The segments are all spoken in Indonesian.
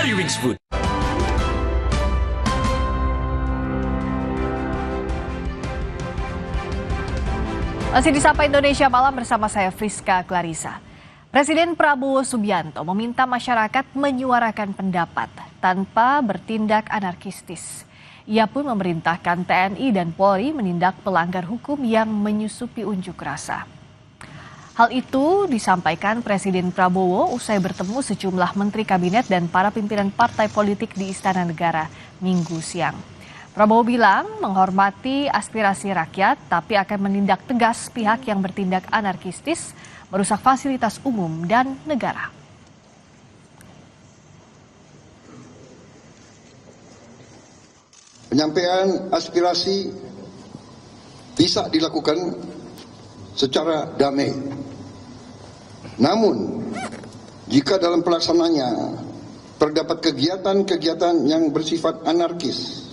dari Wings Food. Masih di Sapa Indonesia Malam bersama saya Friska Clarissa. Presiden Prabowo Subianto meminta masyarakat menyuarakan pendapat tanpa bertindak anarkistis. Ia pun memerintahkan TNI dan Polri menindak pelanggar hukum yang menyusupi unjuk rasa. Hal itu disampaikan Presiden Prabowo usai bertemu sejumlah menteri kabinet dan para pimpinan partai politik di Istana Negara Minggu siang. Prabowo bilang menghormati aspirasi rakyat, tapi akan menindak tegas pihak yang bertindak anarkistis, merusak fasilitas umum dan negara. Penyampaian aspirasi bisa dilakukan secara damai. Namun, jika dalam pelaksananya terdapat kegiatan-kegiatan yang bersifat anarkis,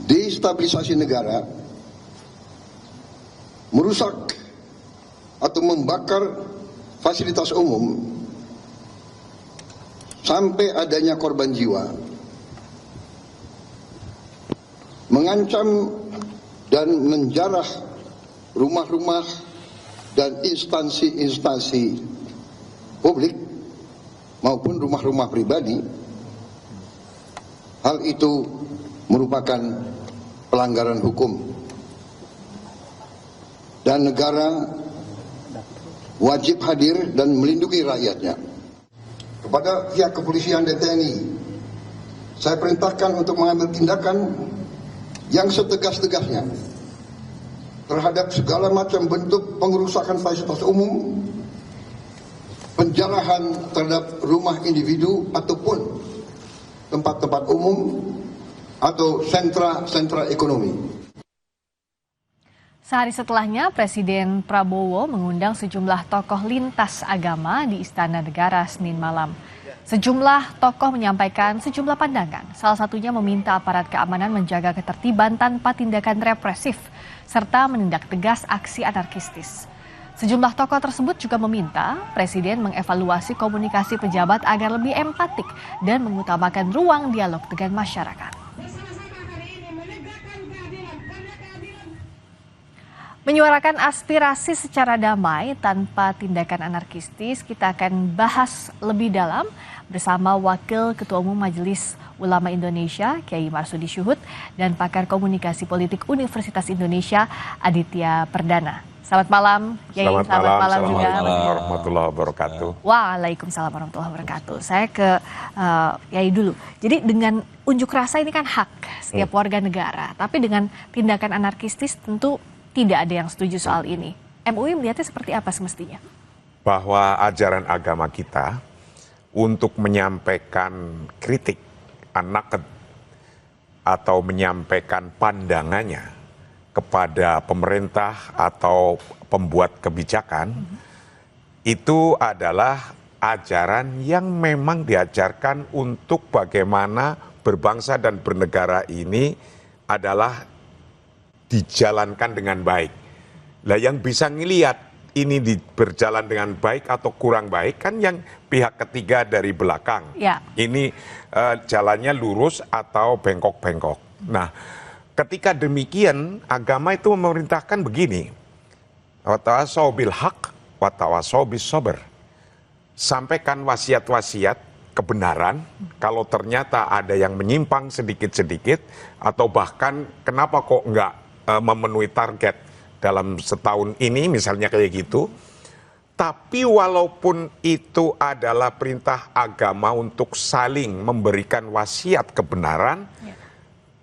destabilisasi negara, merusak atau membakar fasilitas umum, sampai adanya korban jiwa, mengancam dan menjarah rumah-rumah dan instansi-instansi publik maupun rumah-rumah pribadi, hal itu merupakan pelanggaran hukum dan negara wajib hadir dan melindungi rakyatnya. Kepada pihak kepolisian dan TNI, saya perintahkan untuk mengambil tindakan yang setegas-tegasnya terhadap segala macam bentuk pengerusakan fasilitas umum, penjarahan terhadap rumah individu ataupun tempat-tempat umum atau sentra-sentra ekonomi. Sehari setelahnya, Presiden Prabowo mengundang sejumlah tokoh lintas agama di Istana Negara Senin malam. Sejumlah tokoh menyampaikan sejumlah pandangan, salah satunya meminta aparat keamanan menjaga ketertiban tanpa tindakan represif, serta menindak tegas aksi anarkistis. Sejumlah tokoh tersebut juga meminta Presiden mengevaluasi komunikasi pejabat agar lebih empatik dan mengutamakan ruang dialog dengan masyarakat. Menyuarakan aspirasi secara damai tanpa tindakan anarkistis, kita akan bahas lebih dalam bersama Wakil Ketua Umum Majelis Ulama Indonesia, Kiai Marsudi Syuhud, dan pakar komunikasi politik Universitas Indonesia, Aditya Perdana. Selamat malam, Kiai. Selamat malam juga. Assalamualaikum warahmatullahi wabarakatuh. Waalaikumsalam warahmatullahi wabarakatuh. Saya ke Kiai dulu. Jadi dengan unjuk rasa ini kan hak setiap warga negara, tapi dengan tindakan anarkistis tentu tidak ada yang setuju soal ini. MUI melihatnya seperti apa semestinya? Bahwa ajaran agama kita untuk menyampaikan kritik, atau menyampaikan pandangannya kepada pemerintah atau pembuat kebijakan, itu adalah ajaran yang memang diajarkan untuk bagaimana berbangsa dan bernegara ini adalah dijalankan dengan baik. Lah yang bisa ngelihat ini berjalan dengan baik atau kurang baik kan yang pihak ketiga dari belakang. Ya. Ini jalannya lurus atau bengkok-bengkok. Nah, ketika demikian agama itu memerintahkan begini. Wa tawassaw bil haq wa tawassaw bis sabr. Sampaikan wasiat-wasiat kebenaran, kalau ternyata ada yang menyimpang sedikit-sedikit, atau bahkan kenapa kok enggak memenuhi target dalam setahun ini, misalnya kayak gitu. Tapi walaupun itu adalah perintah agama untuk saling memberikan wasiat kebenaran,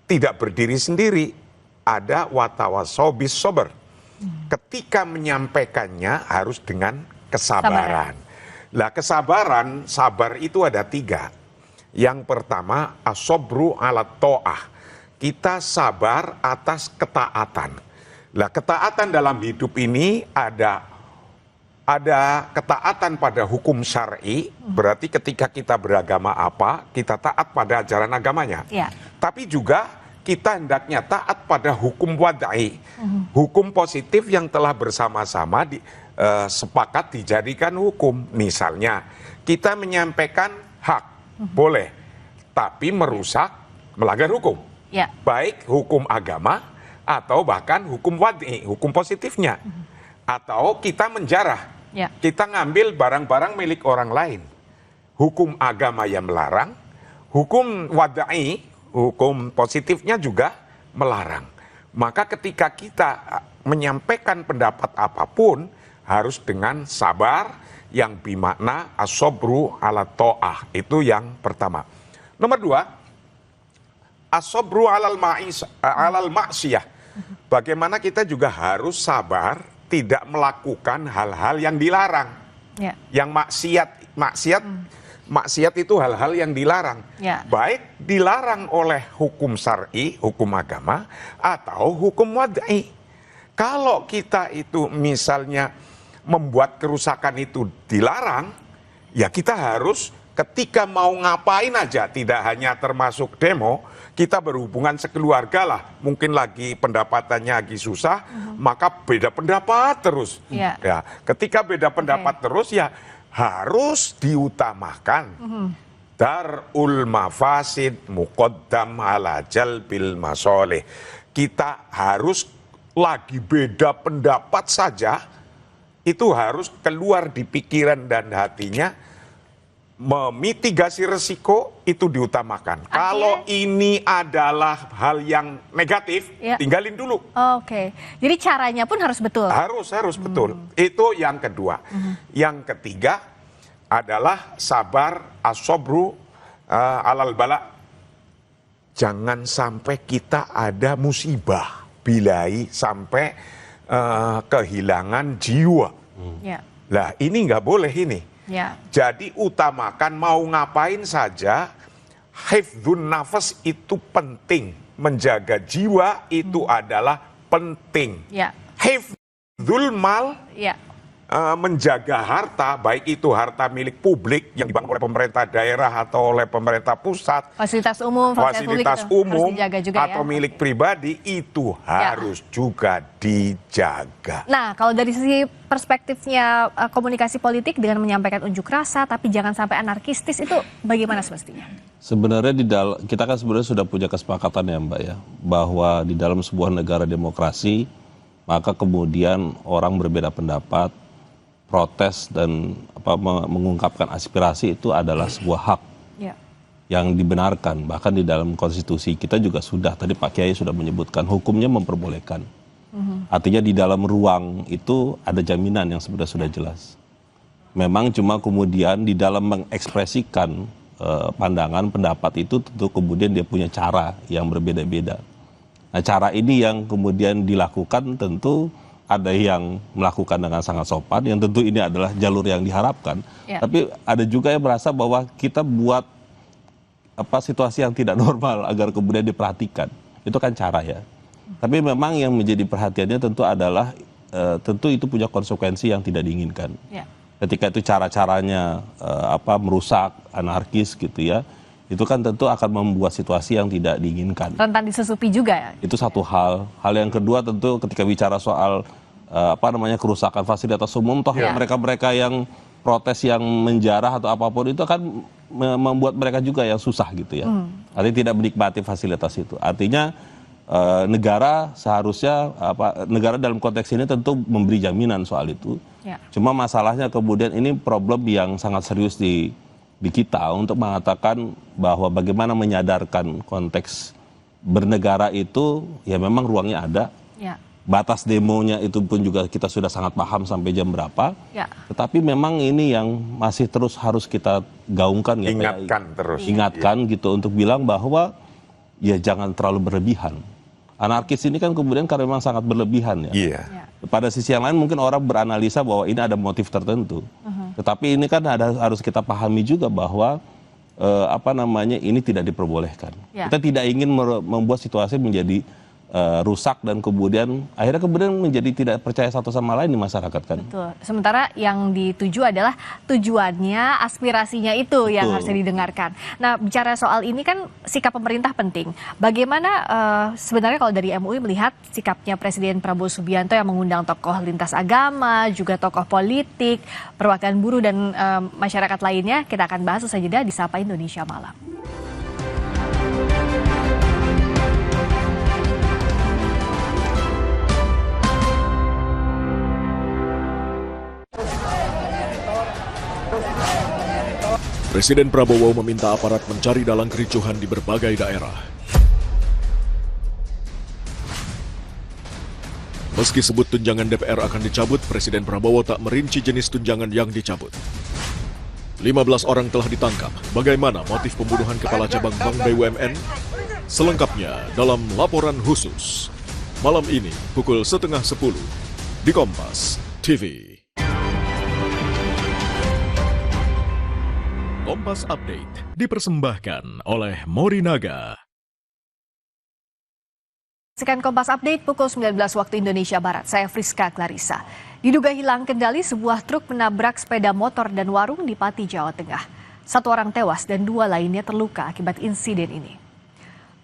tidak berdiri sendiri, ada watawassaw bis sabr. Ketika menyampaikannya harus dengan kesabaran. Lah kesabaran, sabar itu ada 3. Yang pertama, as-sabru ala ta'ah. Kita sabar atas ketaatan. Lah ketaatan dalam hidup ini ada ketaatan pada hukum syar'i, berarti ketika kita beragama apa, kita taat pada ajaran agamanya. Ya. Tapi juga kita hendaknya taat pada hukum wadai, hukum positif yang telah bersama-sama sepakat dijadikan hukum. Misalnya, kita menyampaikan hak, boleh, tapi merusak, melanggar hukum. Ya. Baik hukum agama atau bahkan hukum wad'i, hukum positifnya. Atau kita menjarah, Ya. kita ngambil barang-barang milik orang lain. Hukum agama yang melarang, hukum wad'i, hukum positifnya juga melarang. Maka ketika kita menyampaikan pendapat apapun, harus dengan sabar yang bermakna as-sabru ala ta'ah. Itu yang pertama. Nomor dua, as-sabru alal maksiyah. Bagaimana kita juga harus sabar tidak melakukan hal-hal yang dilarang. Ya. Yang maksiat itu hal-hal yang dilarang. Ya. Baik dilarang oleh hukum syar'i, hukum agama, atau hukum wad'i. Kalau kita itu misalnya membuat kerusakan itu dilarang, ya kita harus ketika mau ngapain aja, tidak hanya termasuk demo, kita berhubungan sekeluarga lah, mungkin lagi pendapatannya lagi susah, maka beda pendapat terus. Ya. Ya, ketika beda pendapat terus ya harus diutamakan. Darul mafasid muqaddam ala jalbil masoleh. Kita harus lagi beda pendapat saja, itu harus keluar di pikiran dan hatinya. Memitigasi resiko itu diutamakan. Kalau ini adalah hal yang negatif, Ya. tinggalin dulu. Oke. Jadi caranya pun harus betul. Harus betul. Itu yang kedua. Yang ketiga adalah sabar as-sabru alal bala. Jangan sampai kita ada musibah, bilai sampai kehilangan jiwa. Ya. Lah ini nggak boleh ini. Ya. Jadi utamakan mau ngapain saja, hifdzun nafas itu penting. Menjaga jiwa itu adalah penting. Ya. Hifdzul mal, Ya. menjaga harta, baik itu harta milik publik yang dibangun oleh pemerintah daerah atau oleh pemerintah pusat, Fasilitas umum, fasilitas publik itu umum harus dijaga juga atau ya. milik pribadi itu harus juga dijaga. Nah, kalau dari sisi perspektifnya komunikasi politik dengan menyampaikan unjuk rasa tapi jangan sampai anarkistis, itu bagaimana semestinya? Sebenarnya kita kan sebenarnya sudah punya kesepakatan ya Mbak ya, bahwa di dalam sebuah negara demokrasi maka kemudian orang berbeda pendapat, protes dan mengungkapkan aspirasi itu adalah sebuah hak Ya. yang dibenarkan. Bahkan di dalam konstitusi kita juga sudah, tadi Pak Kiai sudah menyebutkan, hukumnya memperbolehkan. Artinya di dalam ruang itu ada jaminan yang sebenarnya sudah jelas. Memang cuma kemudian di dalam mengekspresikan pandangan, pendapat itu tentu kemudian dia punya cara yang berbeda-beda. Nah, cara ini yang kemudian dilakukan tentu ada yang melakukan dengan sangat sopan, yang tentu ini adalah jalur yang diharapkan. Ya. Tapi ada juga yang merasa bahwa kita buat situasi yang tidak normal agar kemudian diperhatikan. Itu kan cara ya. Tapi memang yang menjadi perhatiannya tentu adalah tentu itu punya konsekuensi yang tidak diinginkan. Ya. Ketika itu cara-caranya merusak, anarkis gitu ya, itu kan tentu akan membuat situasi yang tidak diinginkan. Rentan disesupi juga ya. Itu satu hal. Hal yang kedua tentu ketika bicara soal kerusakan fasilitas umum, toh mereka-mereka yang protes, yang menjarah atau apapun itu kan membuat mereka juga yang susah gitu ya. Artinya tidak menikmati fasilitas itu. Artinya negara seharusnya negara dalam konteks ini tentu memberi jaminan soal itu. Ya. Cuma masalahnya kemudian ini problem yang sangat serius di kita untuk mengatakan bahwa bagaimana menyadarkan konteks bernegara itu ya memang ruangnya ada. Ya. Batas demonya itu pun juga kita sudah sangat paham sampai jam berapa. Ya. Tetapi memang ini yang masih terus harus kita gaungkan ya. Ingatkan terus. Ingatkan gitu untuk bilang bahwa ya jangan terlalu berlebihan. Anarkis ini kan kemudian karena memang sangat berlebihan ya. Iya. Ya. Pada sisi yang lain mungkin orang beranalisa bahwa ini ada motif tertentu. Tetapi ini kan harus kita pahami juga bahwa ini tidak diperbolehkan. Ya. Kita tidak ingin membuat situasi menjadi rusak dan kemudian akhirnya menjadi tidak percaya satu sama lain di masyarakat kan. Betul. Sementara yang dituju adalah tujuannya, aspirasinya itu yang harus didengarkan. Nah, bicara soal ini kan sikap pemerintah penting. Bagaimana sebenarnya kalau dari MUI melihat sikapnya Presiden Prabowo Subianto yang mengundang tokoh lintas agama, juga tokoh politik, perwakilan buruh dan masyarakat lainnya, kita akan bahas usai jeda di Sapa Indonesia Malam. Presiden Prabowo meminta aparat mencari dalang kericuhan di berbagai daerah. Meski sebut tunjangan DPR akan dicabut, Presiden Prabowo tak merinci jenis tunjangan yang dicabut. 15 orang telah ditangkap. Bagaimana motif pembunuhan Kepala Cabang Bank BUMN? Selengkapnya dalam laporan khusus. Malam ini pukul 9:30 di Kompas TV. Kompas Update dipersembahkan oleh Morinaga. Saksikan Kompas Update pukul 19 waktu Indonesia Barat. Saya Friska Clarissa. Diduga hilang kendali, sebuah truk menabrak sepeda motor dan warung di Pati, Jawa Tengah. 1 orang tewas dan 2 lainnya terluka akibat insiden ini.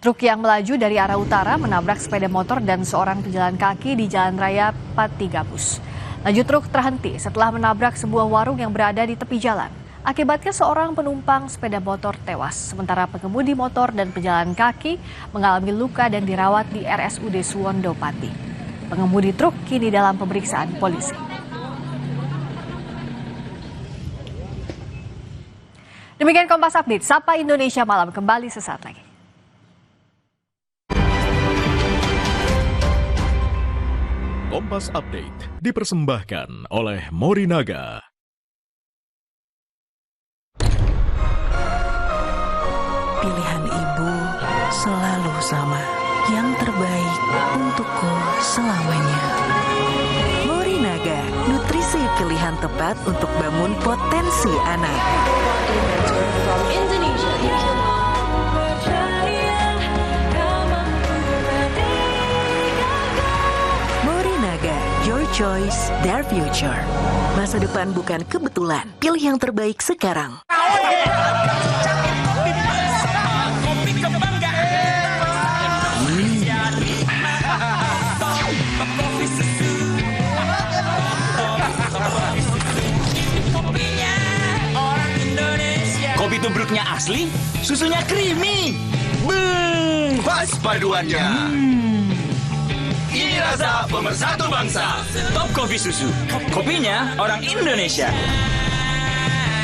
Truk yang melaju dari arah utara menabrak sepeda motor dan seorang pejalan kaki di Jalan Raya Pati Gabus. Laju truk terhenti setelah menabrak sebuah warung yang berada di tepi jalan. Akibatnya seorang penumpang sepeda motor tewas, sementara pengemudi motor dan pejalan kaki mengalami luka dan dirawat di RSUD Suwondo Pati. Pengemudi truk kini dalam pemeriksaan polisi. Demikian Kompas Update, Sapa Indonesia Malam kembali sesaat lagi. Kompas Update dipersembahkan oleh Morinaga. Pilihan ibu selalu sama, yang terbaik untukku selamanya. Morinaga, nutrisi pilihan tepat untuk bangun potensi anak. Morinaga, your choice, their future. Masa depan bukan kebetulan, pilih yang terbaik sekarang. Kopi tubruknya asli, susunya creamy. Pas paduannya. Ini rasa pemersatu bangsa. Top Kopi Susu. Kopinya orang Indonesia.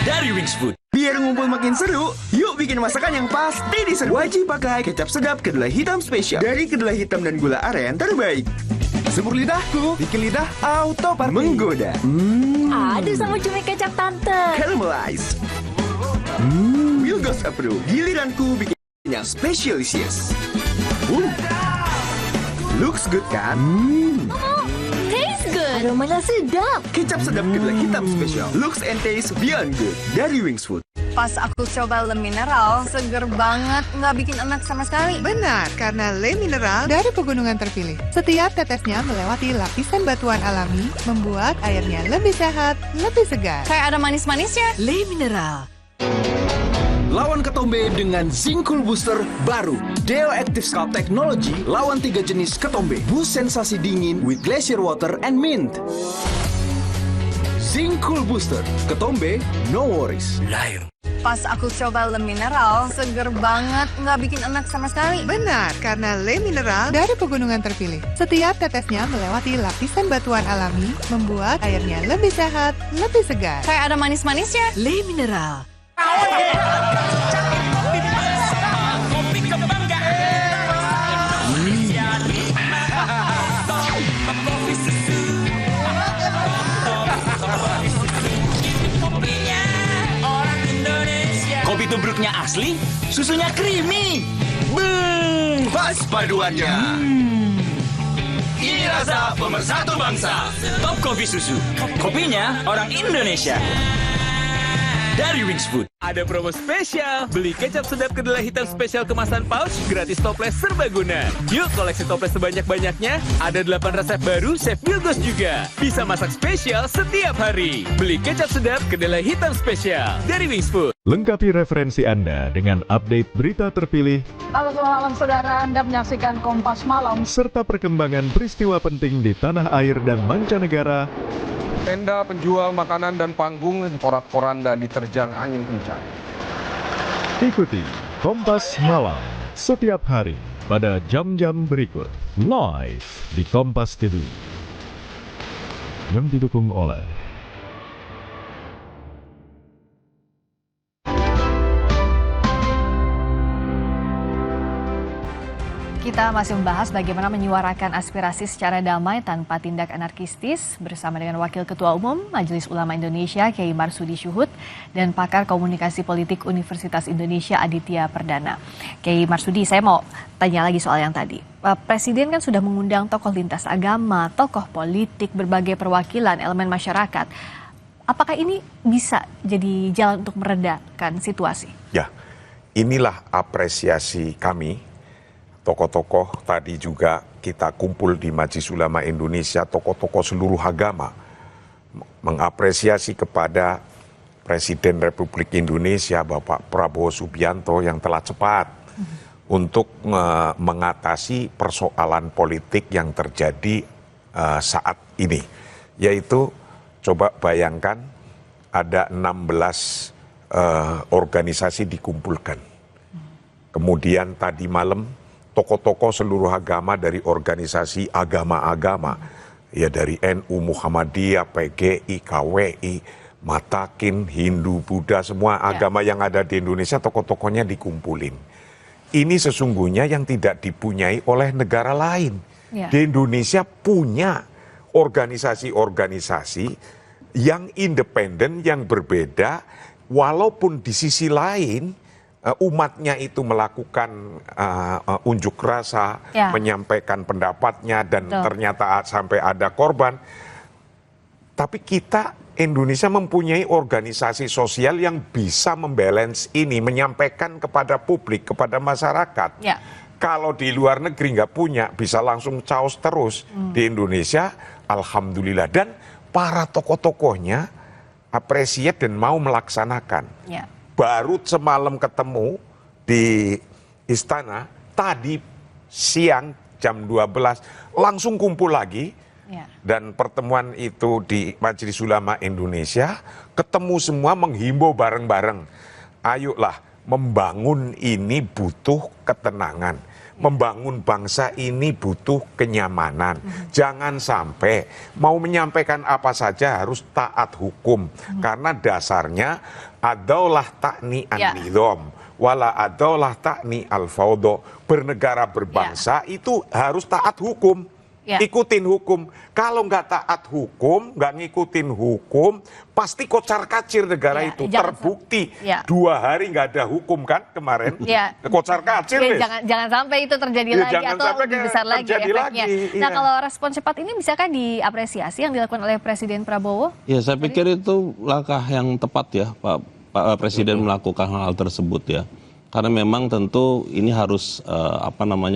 Dari Wings Food. Biar ngumpul makin seru, yuk bikin masakan yang pasti diseru. Wajib pakai kecap sedap kedelai hitam spesial dari kedelai hitam dan gula aren terbaik. Semur lidahku, bikin lidah auto party. Menggoda. Aduh sama cumi kecap tante. Caramelize. Wilgos approve. Giliranku bikin yang spesialisius. Looks good kan? Taste good. Aromanya sedap. Kecap sedap kedelai hitam spesial. Looks and taste beyond good dari Wings Food. Pas aku coba Le Mineral, seger banget, nggak bikin enak sama sekali. Benar, karena Le Mineral dari pegunungan terpilih. Setiap tetesnya melewati lapisan batuan alami, membuat airnya lebih sehat, lebih segar. Kayak ada manis-manisnya. Le Mineral. Lawan ketombe dengan Zinc Cool Booster baru. Deo Active Scalp Technology lawan 3 jenis ketombe. Boost sensasi dingin with glacier water and mint. Zinc Cool Booster. Ketombe, no worries. Lain. Pas aku coba Le Mineral, seger banget, nggak bikin enak sama sekali. Benar, karena Le Mineral dari pegunungan terpilih. Setiap tetesnya melewati lapisan batuan alami, membuat airnya lebih sehat, lebih segar. Kayak ada manis-manisnya. Le Mineral. Kopi kebanggaan. Kopi susu. Kopinya orang Indonesia. Kopi tubruknya asli, susunya creamy. Pas paduannya. Ini rasa pemersatu bangsa. Top Kopi Susu. Kopinya orang Indonesia. dari Wings Food. Ada promo spesial, beli kecap sedap kedelai hitam spesial kemasan pouch, gratis toples serbaguna. Yuk koleksi toples sebanyak-banyaknya, ada 8 resep baru Chef Bilgos juga. Bisa masak spesial setiap hari. Beli kecap sedap kedelai hitam spesial dari Wings Food. Lengkapi referensi Anda dengan update berita terpilih. Halo selamat malam saudara, Anda menyaksikan Kompas Malam. Serta perkembangan peristiwa penting di tanah air dan mancanegara. Tenda penjual makanan dan panggung porak-poranda diterjang angin kencang. Ikuti Kompas Malam setiap hari pada jam-jam berikut. Live di Kompas TV. Yang didukung oleh Kita masih membahas bagaimana menyuarakan aspirasi secara damai tanpa tindak anarkistis bersama dengan Wakil Ketua Umum Majelis Ulama Indonesia Kiai Marsudi Syuhud dan pakar komunikasi politik Universitas Indonesia Aditya Perdana. Kiai Marsudi, saya mau tanya lagi soal yang tadi. Presiden kan sudah mengundang tokoh lintas agama, tokoh politik, berbagai perwakilan elemen masyarakat. Apakah ini bisa jadi jalan untuk meredakan situasi? Ya, inilah apresiasi kami. Tokoh-tokoh tadi juga kita kumpul di Majelis Ulama Indonesia, tokoh-tokoh seluruh agama mengapresiasi kepada Presiden Republik Indonesia Bapak Prabowo Subianto yang telah cepat untuk mengatasi persoalan politik yang terjadi saat ini. Yaitu coba bayangkan ada 16 organisasi dikumpulkan. Kemudian tadi malam tokoh-tokoh seluruh agama dari organisasi agama-agama, ya dari NU, Muhammadiyah, PGI, KWI, Matakin, Hindu, Buddha, semua agama yang ada di Indonesia, tokoh-tokohnya dikumpulin. Ini sesungguhnya yang tidak dipunyai oleh negara lain. Di Indonesia punya organisasi-organisasi yang independen, yang berbeda, walaupun di sisi lain umatnya itu melakukan unjuk rasa, menyampaikan pendapatnya dan ternyata sampai ada korban. Tapi kita Indonesia mempunyai organisasi sosial yang bisa membalance ini, menyampaikan kepada publik, kepada masyarakat. Kalau di luar negeri nggak punya, bisa langsung caos terus. Di Indonesia, alhamdulillah. Dan para tokoh-tokohnya appreciate dan mau melaksanakan. Baru semalam ketemu di istana, tadi siang jam 12 langsung kumpul lagi. Dan pertemuan itu di Majelis Ulama Indonesia, ketemu semua menghimbau bareng-bareng. Ayolah, membangun ini butuh ketenangan. Membangun bangsa ini butuh kenyamanan. Jangan sampai mau menyampaikan apa saja harus taat hukum. Karena dasarnya adaulah takni an-nidham, wala adaulah takni al-fawdo. Bernegara berbangsa itu harus taat hukum. Ikutin hukum. Kalau nggak taat hukum, nggak ngikutin hukum, pasti kocar-kacir negara itu. Terbukti 2 hari nggak ada hukum kan kemarin. Kocar-kacir. Jangan sampai itu terjadi lagi atau lebih besar lagi efeknya. Nah, kalau respon cepat ini bisakah diapresiasi yang dilakukan oleh Presiden Prabowo? Ya, saya pikir itu langkah yang tepat ya, Pak Presiden melakukan hal tersebut ya. Karena memang tentu ini harus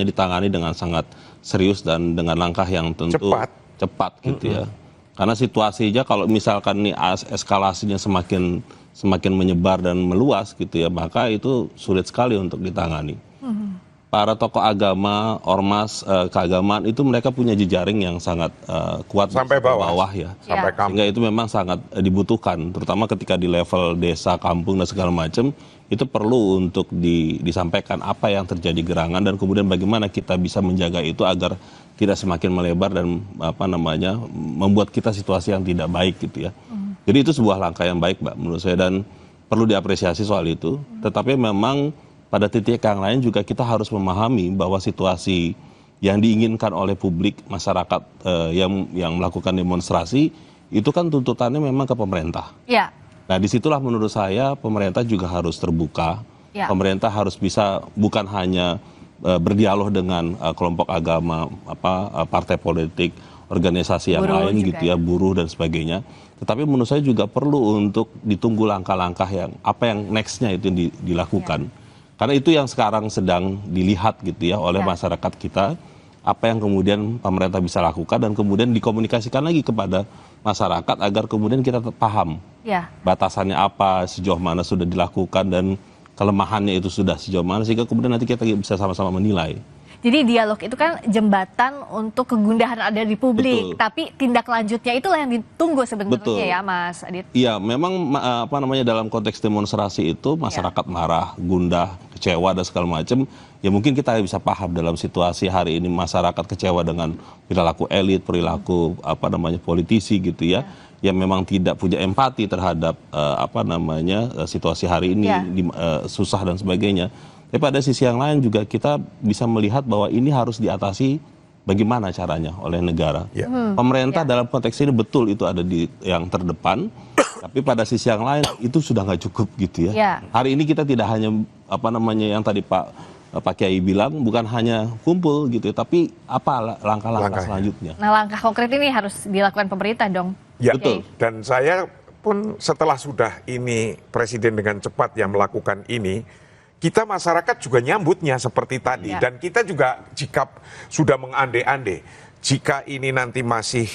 ditangani dengan sangat serius dan dengan langkah yang tentu cepat gitu ya. Karena situasinya kalau misalkan nih eskalasinya semakin menyebar dan meluas gitu ya, maka itu sulit sekali untuk ditangani. Para tokoh agama, ormas keagamaan itu mereka punya jejaring yang sangat kuat sampai bawah ya. Sehingga itu memang sangat dibutuhkan, terutama ketika di level desa, kampung dan segala macam. Itu perlu untuk disampaikan apa yang terjadi gerangan dan kemudian bagaimana kita bisa menjaga itu agar tidak semakin melebar dan membuat kita situasi yang tidak baik gitu ya. Jadi itu sebuah langkah yang baik, Mbak, menurut saya, dan perlu diapresiasi soal itu. Tetapi memang pada titik yang lain juga kita harus memahami bahwa situasi yang diinginkan oleh publik, masyarakat yang melakukan demonstrasi itu kan tuntutannya memang ke pemerintah. Nah, disitulah menurut saya pemerintah juga harus terbuka. Pemerintah harus bisa bukan hanya berdialog dengan kelompok agama, partai politik, organisasi yang Buruh lain juga gitu ya, buruh dan sebagainya. Tetapi menurut saya juga perlu untuk ditunggu langkah-langkah yang apa yang nextnya itu dilakukan. Karena itu yang sekarang sedang dilihat gitu ya oleh masyarakat kita, apa yang kemudian pemerintah bisa lakukan dan kemudian dikomunikasikan lagi kepada masyarakat agar kemudian kita paham batasannya apa, sejauh mana sudah dilakukan dan kelemahannya itu sudah sejauh mana, sehingga kemudian nanti kita bisa sama-sama menilai. Jadi dialog itu kan jembatan untuk kegundahan ada di publik, tapi tindak lanjutnya itulah yang ditunggu sebenarnya ya Mas Adit. Iya, memang apa namanya dalam konteks demonstrasi itu masyarakat marah, gundah, kecewa dan segala macam. Ya mungkin kita bisa paham dalam situasi hari ini masyarakat kecewa dengan perilaku elit, perilaku apa namanya politisi gitu ya, yang memang tidak punya empati terhadap apa namanya situasi hari ini susah dan sebagainya. Tapi pada sisi yang lain juga kita bisa melihat bahwa ini harus diatasi bagaimana caranya oleh negara. Pemerintah dalam konteks ini betul itu ada di yang terdepan, tapi pada sisi yang lain itu sudah nggak cukup gitu ya. Hari ini kita tidak hanya apa namanya yang tadi Pak Kiai bilang, bukan hanya kumpul gitu, tapi apa langkah-langkah selanjutnya. Nah langkah konkret ini harus dilakukan pemerintah dong. Ya, betul. Dan saya pun setelah sudah ini Presiden dengan cepat yang melakukan ini, kita masyarakat juga nyambutnya seperti tadi. Dan kita juga jika sudah mengandai-andai, jika ini nanti masih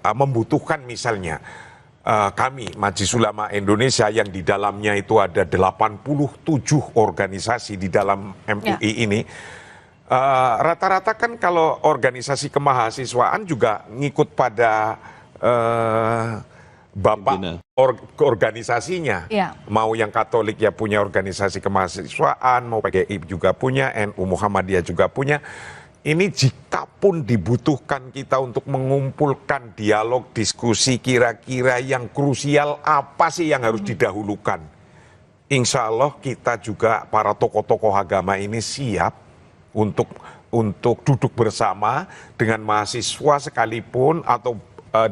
membutuhkan misalnya kami Majelis Ulama Indonesia yang di dalamnya itu ada 87 organisasi di dalam MUI ini, rata-rata kan kalau organisasi kemahasiswaan juga ngikut pada bapak organisasinya, mau yang Katolik ya punya organisasi kemahasiswaan, mau PGI juga punya, NU Muhammadiyah juga punya. Ini jika pun dibutuhkan kita untuk mengumpulkan dialog, diskusi kira-kira yang krusial apa sih yang harus didahulukan. Insya Allah kita juga para tokoh-tokoh agama ini siap untuk duduk bersama dengan mahasiswa sekalipun atau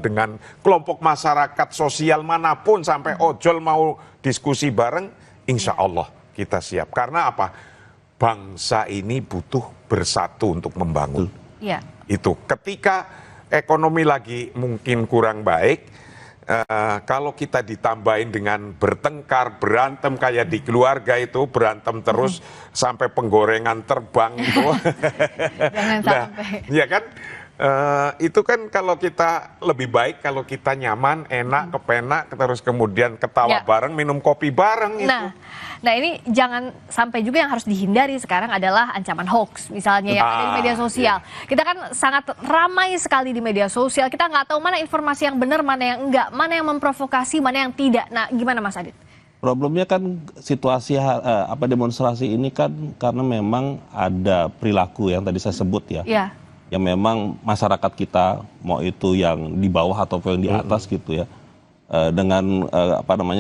dengan kelompok masyarakat sosial manapun sampai ojol mau diskusi bareng, insya Allah kita siap. Karena apa? Bangsa ini butuh bersatu untuk membangun. Itu ketika ekonomi lagi mungkin kurang baik, kalau kita ditambahin dengan bertengkar, berantem kayak di keluarga itu, berantem terus sampai penggorengan terbang itu. Jangan sampai. Ya kan? Itu kan kalau kita lebih baik kalau kita nyaman, enak, kepenak, terus kemudian ketawa bareng, minum kopi bareng itu. Nah ini jangan sampai juga yang harus dihindari sekarang adalah ancaman hoax misalnya yang ada di media sosial. Kita kan sangat ramai sekali di media sosial, kita nggak tahu mana informasi yang benar, mana yang enggak, mana yang memprovokasi, mana yang tidak. Nah gimana Mas Adit? Problemnya kan situasi demonstrasi ini kan karena memang ada perilaku yang tadi saya sebut ya. Yang memang masyarakat kita mau itu yang di bawah ataupun yang di atas gitu ya, dengan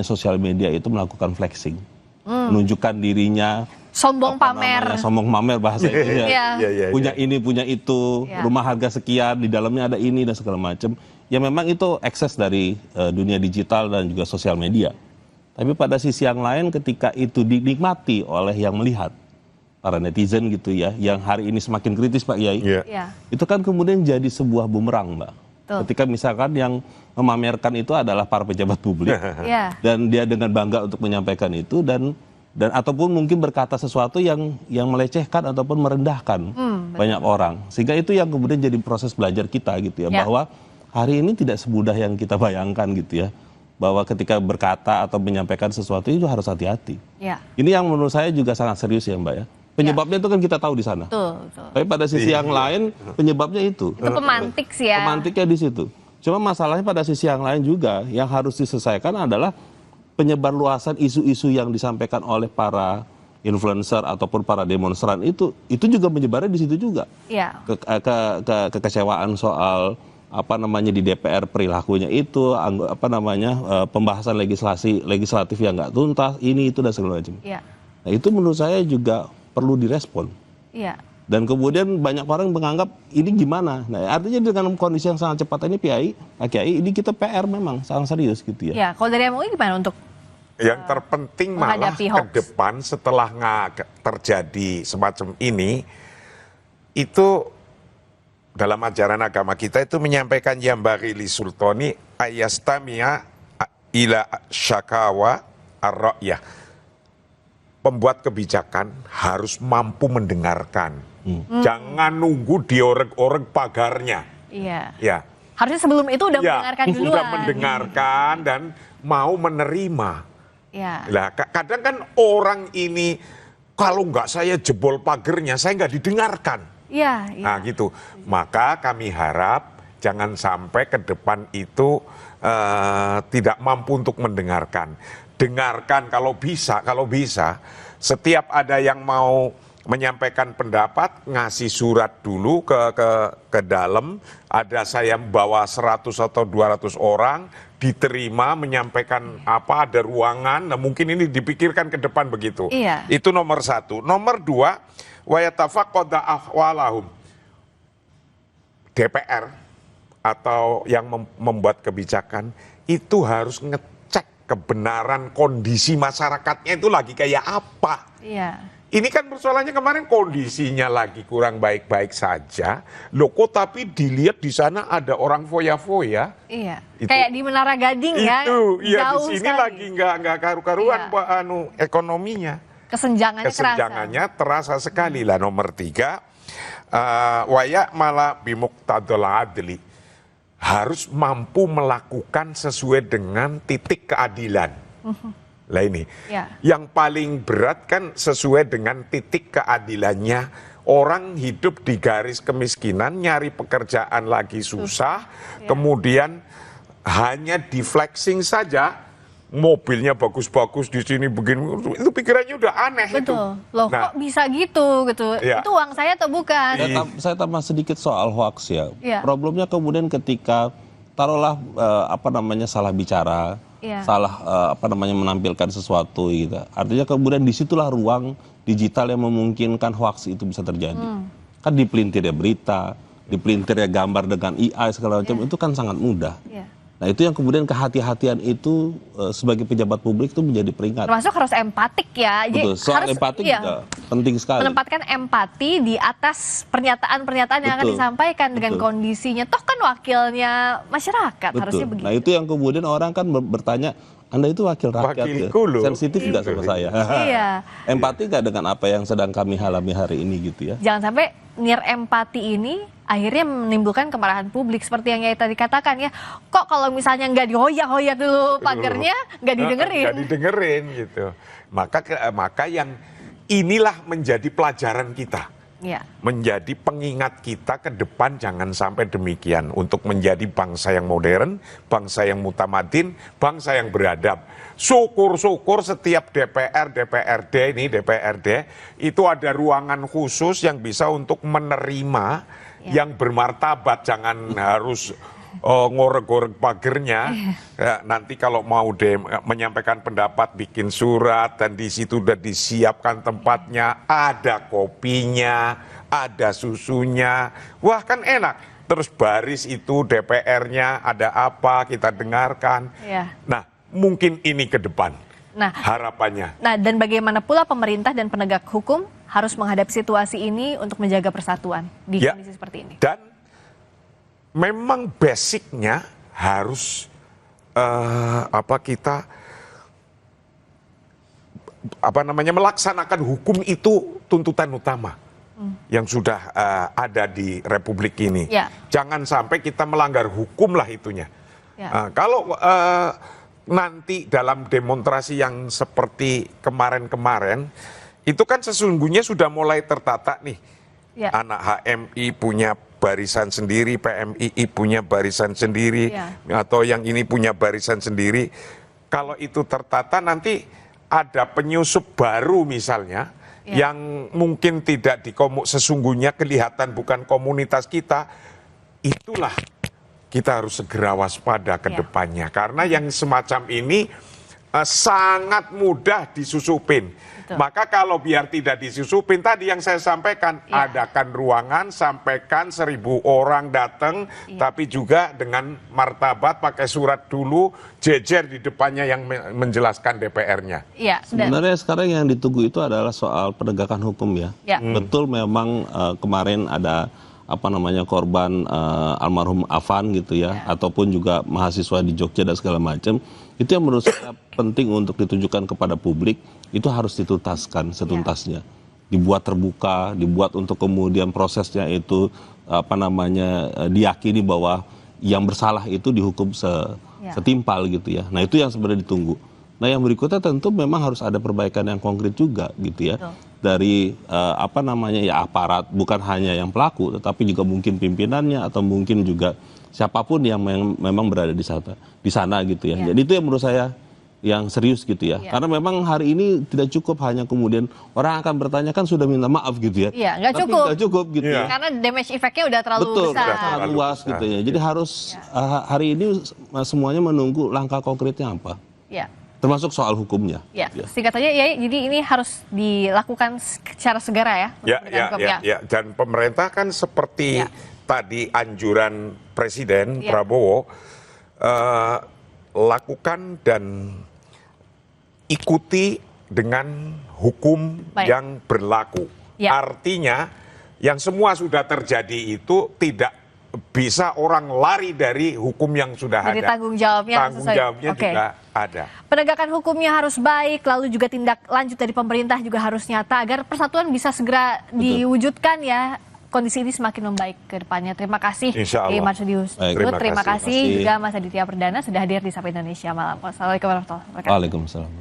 sosial media itu melakukan flexing, menunjukkan dirinya, sombong pamer, sombong pamer bahasa itu ya, punya ini punya itu, rumah harga sekian, di dalamnya ada ini dan segala macam. Ya memang itu akses dari dunia digital dan juga sosial media. Tapi pada sisi yang lain ketika itu dinikmati oleh yang melihat, para netizen gitu ya, yang hari ini semakin kritis Pak Yai, itu kan kemudian jadi sebuah bumerang Mbak. Ketika misalkan yang memamerkan itu adalah para pejabat publik, dan dia dengan bangga untuk menyampaikan itu dan ataupun mungkin berkata sesuatu yang melecehkan ataupun merendahkan banyak orang, sehingga itu yang kemudian jadi proses belajar kita gitu ya, bahwa hari ini tidak semudah yang kita bayangkan gitu ya, bahwa ketika berkata atau menyampaikan sesuatu itu harus hati-hati. Ini yang menurut saya juga sangat serius ya Mbak ya. Penyebabnya itu kan kita tahu di sana. Tapi pada sisi yang lain penyebabnya itu. Itu pemantik sih ya. Pemantiknya di situ. Cuma masalahnya pada sisi yang lain juga yang harus diselesaikan adalah penyebarluasan isu-isu yang disampaikan oleh para influencer ataupun para demonstran itu juga menyebarnya di situ juga. Kekecewaan soal di DPR perilakunya itu, pembahasan legislatif yang nggak tuntas, ini itu dan segala macam. Nah itu menurut saya juga perlu direspon. Dan kemudian banyak orang menganggap ini gimana. Nah artinya dengan kondisi yang sangat cepat ini Pak Kiai, ini kita PR memang sangat serius gitu ya. Kalau dari MUI gimana untuk yang terpenting malah ke depan setelah terjadi semacam ini, itu dalam ajaran agama kita itu menyampaikan yambari li sultani ayastamia ila syakawa ar-ra'yah. Pembuat kebijakan harus mampu mendengarkan. Jangan nunggu diorek-orek pagarnya. Iya. Ya. Harusnya sebelum itu udah mendengarkan duluan. Sudah mendengarkan dan mau menerima. Ya. Lah, kadang kan orang ini kalau nggak saya jebol pagernya, saya nggak didengarkan. Iya. Nah gitu. Maka kami harap jangan sampai ke depan itu tidak mampu untuk mendengarkan. Dengarkan kalau bisa. Setiap ada yang mau menyampaikan pendapat, ngasih surat dulu ke dalam, ada saya bawa 100 atau 200 orang, diterima, menyampaikan apa, ada ruangan, nah mungkin ini dipikirkan ke depan begitu. Iya. Itu nomor 1. Nomor 2, wa yatafaqqada ahwalahum. DPR atau yang membuat kebijakan itu harus ngecek kebenaran kondisi masyarakatnya itu lagi kayak apa. Iya. Ini kan persoalannya kemarin kondisinya lagi kurang baik-baik saja. Loh kok tapi dilihat di sana ada orang foya-foya. Iya. Itu. Kayak di Menara Gading ya. Itu, iya di sini sekali. lagi nggak karu-karuan ekonominya. Kesenjangannya terasa sekali lah. Nomor 3, waya malah bimuqtadul adli. Harus mampu melakukan sesuai dengan titik keadilan. Lah ini, yang paling berat kan sesuai dengan titik keadilannya. Orang hidup di garis kemiskinan, nyari pekerjaan lagi susah, kemudian hanya di flexing saja, mobilnya bagus-bagus di sini begini, itu pikirannya udah aneh. Betul. Itu. Loh kok bisa gitu. Ya. Itu uang saya atau bukan? Saya tambah sedikit soal hoax ya. Ya. Problemnya kemudian ketika taruhlah salah bicara. Salah menampilkan sesuatu gitu. Artinya kemudian disitulah ruang digital yang memungkinkan hoax itu bisa terjadi. Kan dipelintir ya berita, dipelintir ya gambar dengan AI segala macam, itu kan sangat mudah. Nah itu yang kemudian kehati-hatian itu sebagai pejabat publik itu menjadi peringatan. Termasuk harus empatik ya. Betul, soal harus, empatik juga penting sekali. Menempatkan empati di atas pernyataan-pernyataan yang akan disampaikan dengan kondisinya. Toh kan wakilnya masyarakat, harusnya begitu. Nah itu yang kemudian orang kan bertanya, Anda itu wakil rakyat ya? Sensitif nggak sama saya? Iya. Empati nggak dengan apa yang sedang kami alami hari ini gitu ya? Jangan sampai nir empati ini akhirnya menimbulkan kemarahan publik seperti yang Yai tadi katakan ya. Kok kalau misalnya nggak dihoyak-hoyak dulu pagernya, nggak didengerin? Nggak didengerin gitu. Maka yang inilah menjadi pelajaran kita. Ya. Menjadi pengingat kita ke depan jangan sampai demikian. Untuk menjadi bangsa yang modern, bangsa yang mutamadin, bangsa yang beradab. Syukur-syukur setiap DPRD itu ada ruangan khusus yang bisa untuk menerima yang bermartabat. Jangan harus ngorek-ngorek pagernya. Ya, nanti kalau mau menyampaikan pendapat bikin surat dan di situ udah disiapkan tempatnya, ada kopinya, ada susunya. Wah kan enak. Terus baris itu DPR-nya ada apa kita dengarkan. Nah mungkin ini ke depan harapannya. Nah dan bagaimana pula pemerintah dan penegak hukum harus menghadapi situasi ini untuk menjaga persatuan di kondisi seperti ini. Dan memang basicnya harus kita melaksanakan hukum itu tuntutan utama yang sudah ada di Republik ini. Jangan sampai kita melanggar hukum lah itunya. Kalau nanti dalam demonstrasi yang seperti kemarin-kemarin itu kan sesungguhnya sudah mulai tertata nih. Anak HMI punya barisan sendiri, PMII punya barisan sendiri, atau yang ini punya barisan sendiri. Kalau itu tertata nanti ada penyusup baru misalnya, yang mungkin tidak sesungguhnya kelihatan bukan komunitas kita, itulah kita harus segera waspada ke depannya. Karena yang semacam ini sangat mudah disusupin. Maka kalau biar tidak disusupin, tadi yang saya sampaikan, adakan ruangan, sampaikan 1000 orang datang, tapi juga dengan martabat, pakai surat dulu, jejer di depannya yang menjelaskan DPR-nya. Sebenarnya sekarang yang ditunggu itu adalah soal penegakan hukum ya. Betul memang kemarin ada korban almarhum Afan gitu ya, ataupun juga mahasiswa di Jogja dan segala macam, itu yang menurut saya penting untuk ditunjukkan kepada publik, itu harus dituntaskan setuntasnya, dibuat terbuka, dibuat untuk kemudian prosesnya itu diyakini bahwa yang bersalah itu dihukum setimpal gitu ya. Nah itu yang sebenarnya ditunggu. Nah yang berikutnya tentu memang harus ada perbaikan yang konkret juga gitu ya. Dari aparat, bukan hanya yang pelaku tetapi juga mungkin pimpinannya atau mungkin juga siapapun yang memang berada di sana gitu ya. Jadi itu yang menurut saya yang serius gitu ya. Karena memang hari ini tidak cukup hanya kemudian orang akan bertanya kan sudah minta maaf gitu ya. Iya, nggak Tapi cukup. nggak cukup gitu ya. Karena damage effect-nya udah terlalu besar. Betul, sangat luas gitu ya. Jadi harus hari ini semuanya menunggu langkah konkretnya apa. Iya. Termasuk soal hukumnya. Ya, singkat aja ya, jadi ini harus dilakukan secara segera ya. Ya. Dan pemerintah kan seperti tadi anjuran Presiden Prabowo, lakukan dan ikuti dengan hukum yang berlaku. Artinya yang semua sudah terjadi itu tidak bisa orang lari dari hukum yang sudah jadi ada. Tanggung jawabnya juga ada. Penegakan hukumnya harus baik, lalu juga tindak lanjut dari pemerintah juga harus nyata agar persatuan bisa segera diwujudkan ya. Kondisi ini semakin membaik ke depannya. Terima kasih Marsudius. Terima kasih juga Mas Aditya Perdana sudah hadir di Sapa Indonesia Malam. Wassalamualaikum warahmatullahi wabarakatuh. Waalaikumsalam.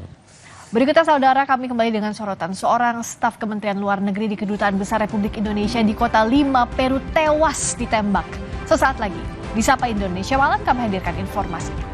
Berikutnya saudara, kami kembali dengan sorotan seorang staf Kementerian Luar Negeri di Kedutaan Besar Republik Indonesia di kota Lima, Peru tewas ditembak. Sesaat lagi di Sapa Indonesia Malam kami hadirkan informasinya.